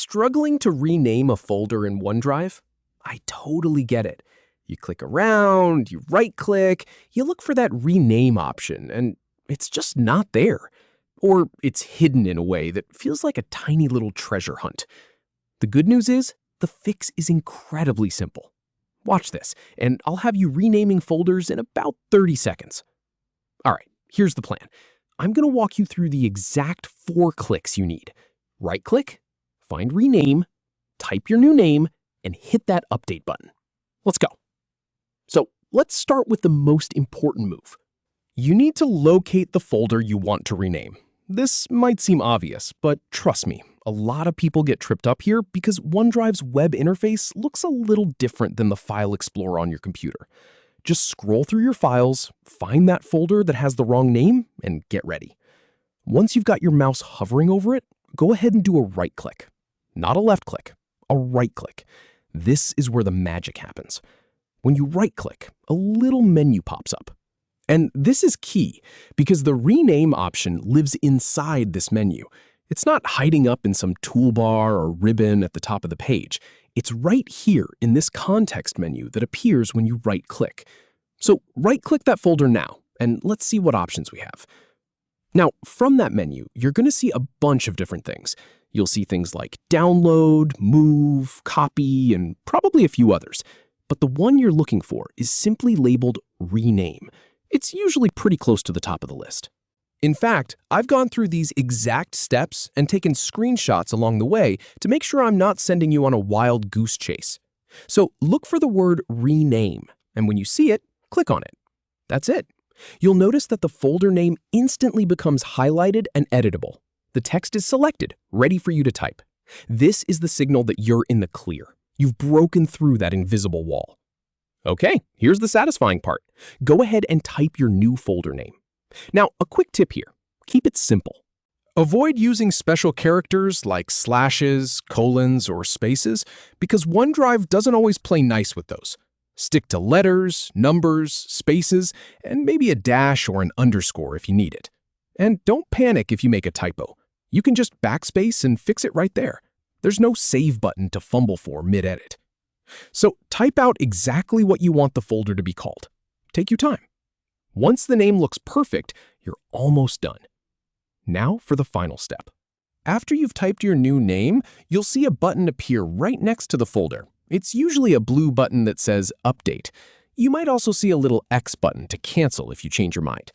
Struggling to rename a folder in OneDrive? I totally get it. You click around, you right-click, you look for that rename option, and it's just not there. Or it's hidden in a way that feels like a tiny little treasure hunt. The good news is, the fix is incredibly simple. Watch this, and I'll have you renaming folders in about 30 seconds. All right, here's the plan. I'm going to walk you through the exact 4 clicks you need. Right-click, find Rename, type your new name, and hit that Update button. Let's go. So let's start with the most important move. You need to locate the folder you want to rename. This might seem obvious, but trust me, a lot of people get tripped up here because OneDrive's web interface looks a little different than the File Explorer on your computer. Just scroll through your files, find that folder that has the wrong name, and get ready. Once you've got your mouse hovering over it, go ahead and do a right-click. Not a left-click, a right-click. This is where the magic happens. When you right-click, a little menu pops up. And this is key because the Rename option lives inside this menu. It's not hiding up in some toolbar or ribbon at the top of the page. It's right here in this context menu that appears when you right-click. So right-click that folder now, and let's see what options we have. Now, from that menu, you're going to see a bunch of different things. You'll see things like download, move, copy, and probably a few others. But the one you're looking for is simply labeled Rename. It's usually pretty close to the top of the list. In fact, I've gone through these exact steps and taken screenshots along the way to make sure I'm not sending you on a wild goose chase. So look for the word Rename, and when you see it, click on it. That's it. You'll notice that the folder name instantly becomes highlighted and editable. The text is selected, ready for you to type. This is the signal that you're in the clear. You've broken through that invisible wall. Okay, here's the satisfying part. Go ahead and type your new folder name. Now, a quick tip here. Keep it simple. Avoid using special characters like slashes, colons, or spaces because OneDrive doesn't always play nice with those. Stick to letters, numbers, spaces, and maybe a dash or an underscore if you need it. And don't panic if you make a typo. You can just backspace and fix it right there. There's no save button to fumble for mid-edit. So type out exactly what you want the folder to be called. Take your time. Once the name looks perfect, you're almost done. Now for the final step. After you've typed your new name, you'll see a button appear right next to the folder. It's usually a blue button that says Update. You might also see a little X button to cancel if you change your mind.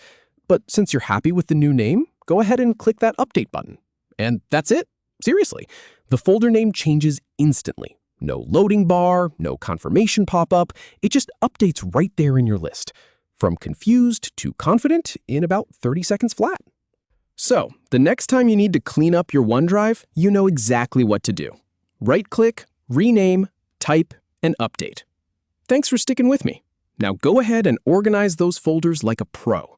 But since you're happy with the new name, go ahead and click that Update button. And that's it. Seriously, the folder name changes instantly. No loading bar, no confirmation pop-up. It just updates right there in your list. From confused to confident in about 30 seconds flat. So, the next time you need to clean up your OneDrive, you know exactly what to do. Right-click, rename, type, and update. Thanks for sticking with me. Now go ahead and organize those folders like a pro.